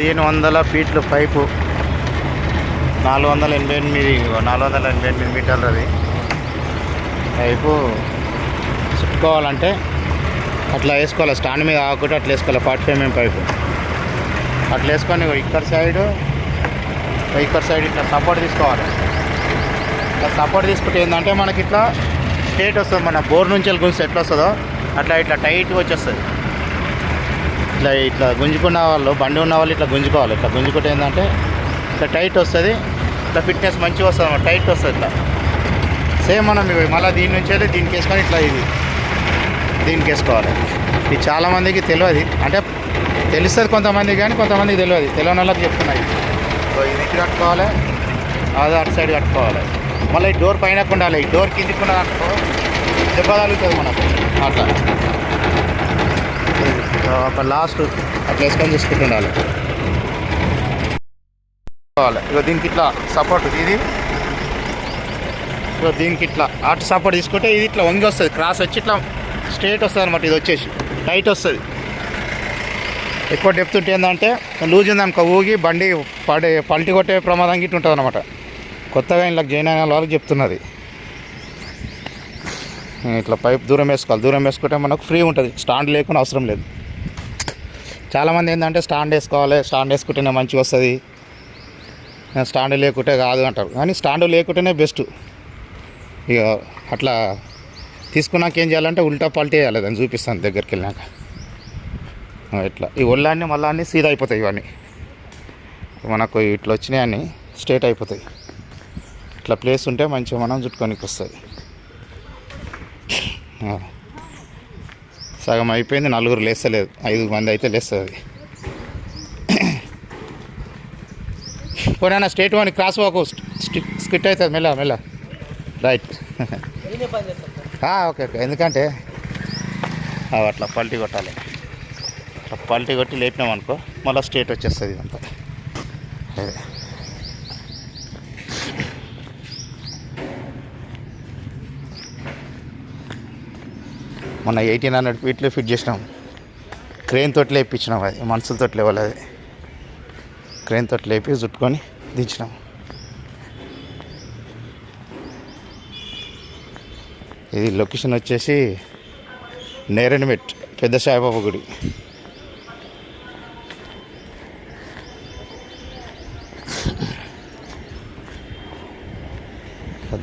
1500 ఫీట్లు పైపు 488 మీటర్లు అది పైపు చుట్టుకోవాలంటే అట్లా వేసుకోవాలి. స్టాండ్ మీద ఆకుండా అట్లా వేసుకోవాలి. 45 mm పైపు అట్లా వేసుకొని ఇక్కడ సైడ్ ఇట్లా సపోర్ట్ తీసుకోవాలి. ఇట్లా సపోర్ట్ తీసుకుంటే ఏంటంటే మనకి ఇట్లా స్ట్రేట్ వస్తుంది. మన బోర్ నుంచి గుంజి ఎట్లా వస్తుందో అట్లా ఇట్లా టైట్గా వచ్చేస్తుంది. ఇట్లా గుంజుకున్న వాళ్ళు, బండి ఉన్న వాళ్ళు ఇట్లా గుంజుకోవాలి. ఇట్లా గుంజుకుంటే ఏంటంటే ఇట్లా టైట్ వస్తుంది. ఇట్లా ఫిట్నెస్ మంచిగా వస్తుంది అన్నమాట. టైట్ వస్తుంది ఇట్లా. సేమ్ మనం మళ్ళీ దీని నుంచి వెళ్ళి దీనికి వేసుకొని ఇట్లా దీనికి వేసుకోవాలి. ఇది చాలామందికి తెలియదు, అంటే తెలుస్తుంది కొంతమందికి, కానీ కొంతమందికి తెలియదు. తెలియని వాళ్ళకి చెప్తున్నాయి. సో ఇది ఇటు కట్టుకోవాలి, అది అటు సైడ్ కట్టుకోవాలి. మళ్ళీ ఈ డోర్ పైన ఉండాలి. ఈ డోర్ కిందికి ఉన్నది అనుకో దెబ్బ తగులుతుంది మనకు. అట్లా ఒక లాస్ట్ అట్లా వేసుకొని చూసుకుంటుండాలి. ఇక దీనికి ఇట్లా సపోర్ట్, ఇది ఇక దీనికి ఇట్లా అటు సపోర్ట్ తీసుకుంటే ఇది ఇట్లా వంగి వస్తుంది. క్రాస్ వచ్చి ఇట్లా స్ట్రేట్ వస్తుంది అనమాట. ఇది వచ్చేసి టైట్ వస్తుంది. ఎక్కువ డెప్త్ ఉంటే ఏంటంటే లూజ్ ఉందనుకో ఊగి బండి పల్టీ కొట్టే ప్రమాదం గిట్టు ఉంటుంది అనమాట. కొత్తగా ఇంట్లో జాయిన్ అయిన వాళ్ళకి చెప్తున్నది. ఇట్లా పైప్ దూరం వేసుకోవాలి. దూరం వేసుకుంటే మనకు ఫ్రీ ఉంటుంది. స్టాండ్ లేకుండా అవసరం లేదు. చాలామంది ఏంటంటే స్టాండ్ వేసుకోవాలి, స్టాండ్ వేసుకుంటేనే మంచిగా వస్తుంది, స్టాండ్ లేకుంటే కాదు అంటారు. కానీ స్టాండ్ లేకుంటేనే బెస్ట్. ఇక అట్లా తీసుకున్నాక ఏం చేయాలంటే ఉల్టా పల్టీ వేయాలి. దాన్ని చూపిస్తాను దగ్గరికి వెళ్ళినాక. ఇట్లా ఈ ఒళ్ళాన్ని మళ్ళీ సీదా అయిపోతాయి. ఇవన్నీ మనకు ఇట్లా వచ్చినాయని స్ట్రేట్ అయిపోతాయి. ఇట్లా ప్లేస్ ఉంటే మంచిగా మనం చుట్టుకోనికి వస్తుంది. సగం అయిపోయింది. 4 లేస్తలేదు, 5 మంది అయితే లేస్తుంది. పోయినా straight one cross walk skit అవుతుంది. మెల్ల రైట్. ఓకే. ఎందుకంటే అట్లా పల్టీ కొట్టాలి. అట్లా పల్టీ కొట్టి లేపినాం అనుకో మళ్ళీ స్ట్రేట్ వచ్చేస్తుంది ఇదంతా. అదే మొన్న 1800 ఫీట్లు ఫిట్ చేసినాం. క్రెయిన్ తోటి లేపించినాం. అది మనుషులతో లేవాలి. అది క్రెయిన్ తోటి లేపి చుట్టుకొని దించినాం. ఇది లొకేషన్ వచ్చేసి నేరేడుమెట్ పెద్ద సాయిబాబా గుడి.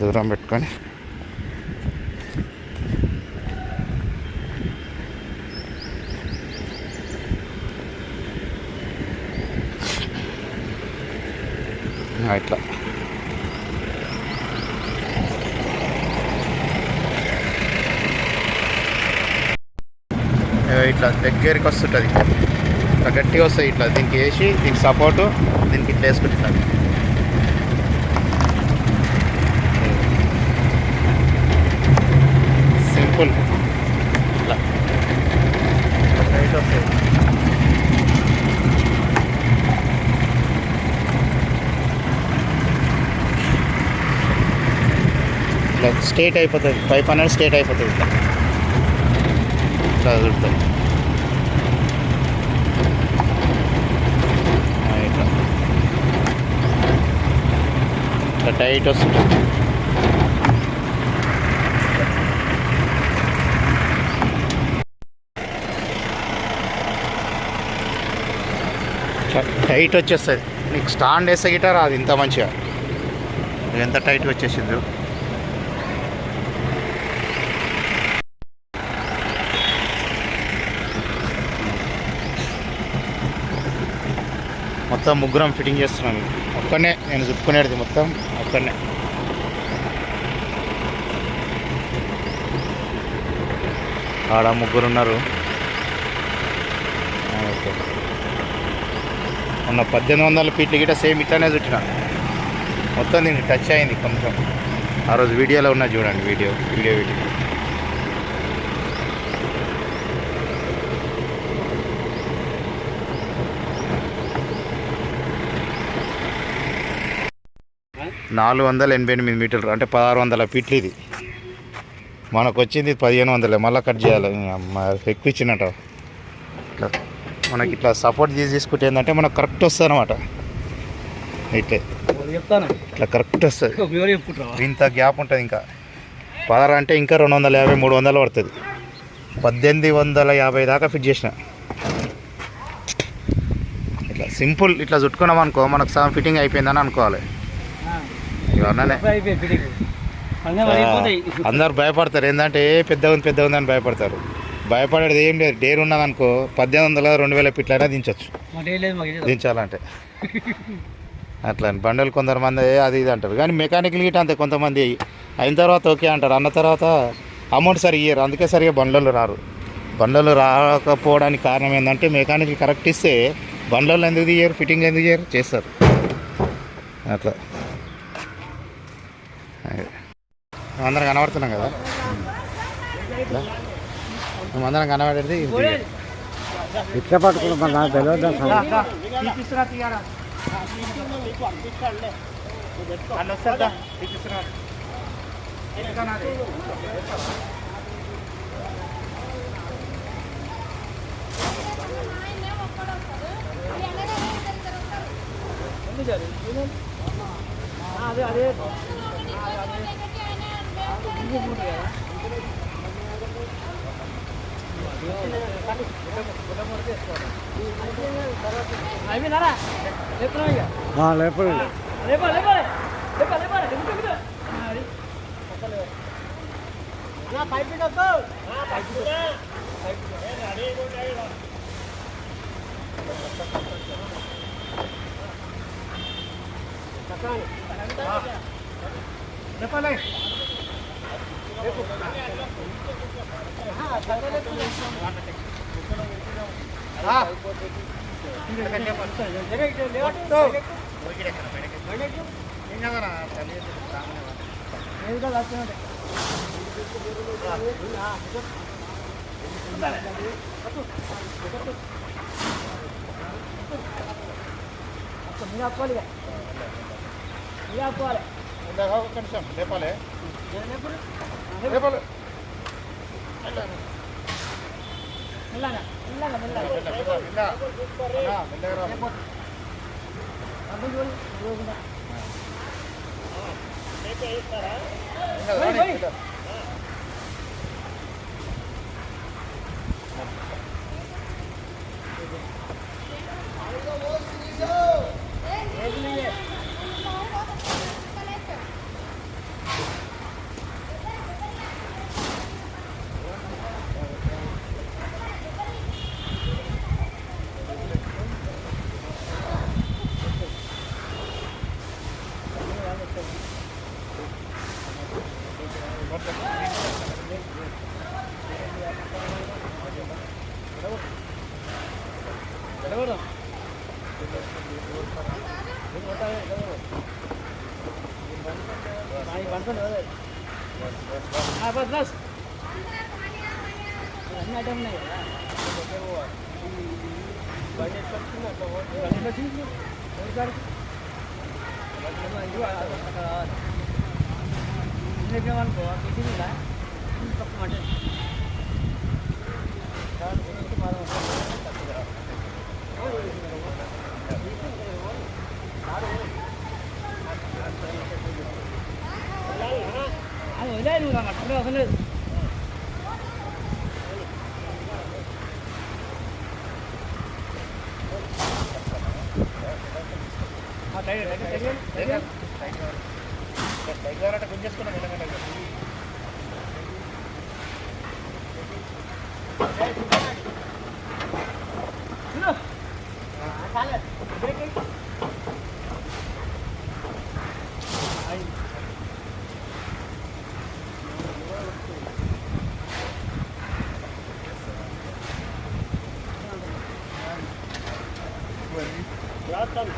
దూరం పెట్టుకొని ఇట్లా ఇట్లా దగ్గరికి వస్తుంటుంది. ఇట్లా గట్టిగా వస్తుంది. ఇట్లా దీనికి వేసి దీనికి సపోర్టు దీనికి ఇట్లా వేసుకుంటున్నాను. సింపుల్. ఇట్లా టైట్ వస్తుంది. ఇట్లా స్ట్రేట్ అయిపోతుంది. పైప్ అనేది స్ట్రేట్ అయిపోతుంది. ఇట్లా దొరుకుతుంది. ఇట్లా టైట్ వస్తుంటుంది. టైట్ వచ్చేస్తుంది. నీకు స్టాండ్ వేస్తే గిటార్ అది ఇంత మంచిగా ఎంత టైట్గా వచ్చేసింది. మొత్తం ముగ్గురం ఫిట్టింగ్ చేస్తున్నాను. ఒక్కనే నేను చుట్టుకునేది మొత్తం ఒక్కనే. ఆడ ముగ్గురు ఉన్నారు. ఓకే. మొన్న 1800 ఫీట్లు గిట్ట సేమ్ ఇట్లానే చుట్టిన. మొత్తం దీనికి టచ్ అయింది కొంచెం. ఆ రోజు వీడియోలో ఉన్నా చూడండి. వీడియో 488 మీటర్లు అంటే 1600 ఫీట్లు. ఇది మనకు వచ్చింది 1500. మళ్ళీ కట్ చేయాలి. ఎక్కువ ఇచ్చినట్టు ఇట్లా మనకి ఇట్లా సపోర్ట్ తీసుకుంటే ఏంటంటే మనకు కరెక్ట్ వస్తుంది అనమాట. ఇట్లే ఇట్లా కరెక్ట్ వస్తుంది. ఇంత గ్యాప్ ఉంటుంది. ఇంకా 16 అంటే ఇంకా 250 300 పడుతుంది. 1850 దాకా ఫిట్ చేసిన. ఇట్లా సింపుల్ ఇట్లా చుట్టుకున్నాం అనుకో మనకు సగం ఫిట్టింగ్ అయిపోయిందని అనుకోవాలి. ఇవన్నీ అందరు భయపడతారు. ఏంటంటే పెద్దగా ఉందని భయపడతారు. భయపడేది ఏం లేదు. డేర్ ఉన్నదనుకో 1800 2000 ఫిట్లైనా దించవచ్చు. దించాలంటే అట్లా బండలు కొందరు అది ఇది అంటారు. కానీ మెకానికల్ గిట్ అంతే. కొంతమంది అయిన తర్వాత ఓకే అంటారు, అన్న తర్వాత అమౌంట్ సరిగ్గా ఇయ్యరు. అందుకే సరిగ్గా బండ్లలో రారు. బండ్లలో రాకపోవడానికి కారణం ఏంటంటే మెకానికల్ కరెక్ట్ ఇస్తే బండ్లలో ఎందుకు తీయరు, ఫిట్టింగ్ ఎందుకు చేయరు, చేస్తారు. అట్లా మేమందరం కనబడుతున్నాం కదా. మేమందరం కనబడేది ఇట్లా పట్టుకున్నాం. నాకు తెలియదు. అదే ఒక్క నిమిషం లేపాలి.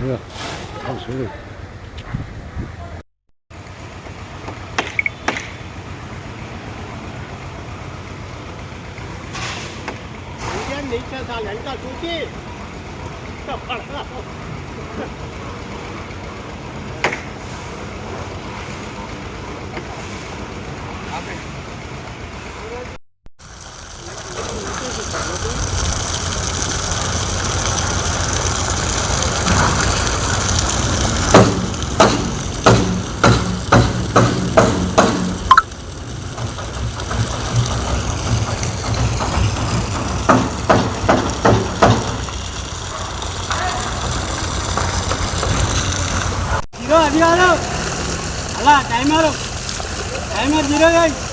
Yeah, absolutely. అది కాదు అలా టైమర్ 0 8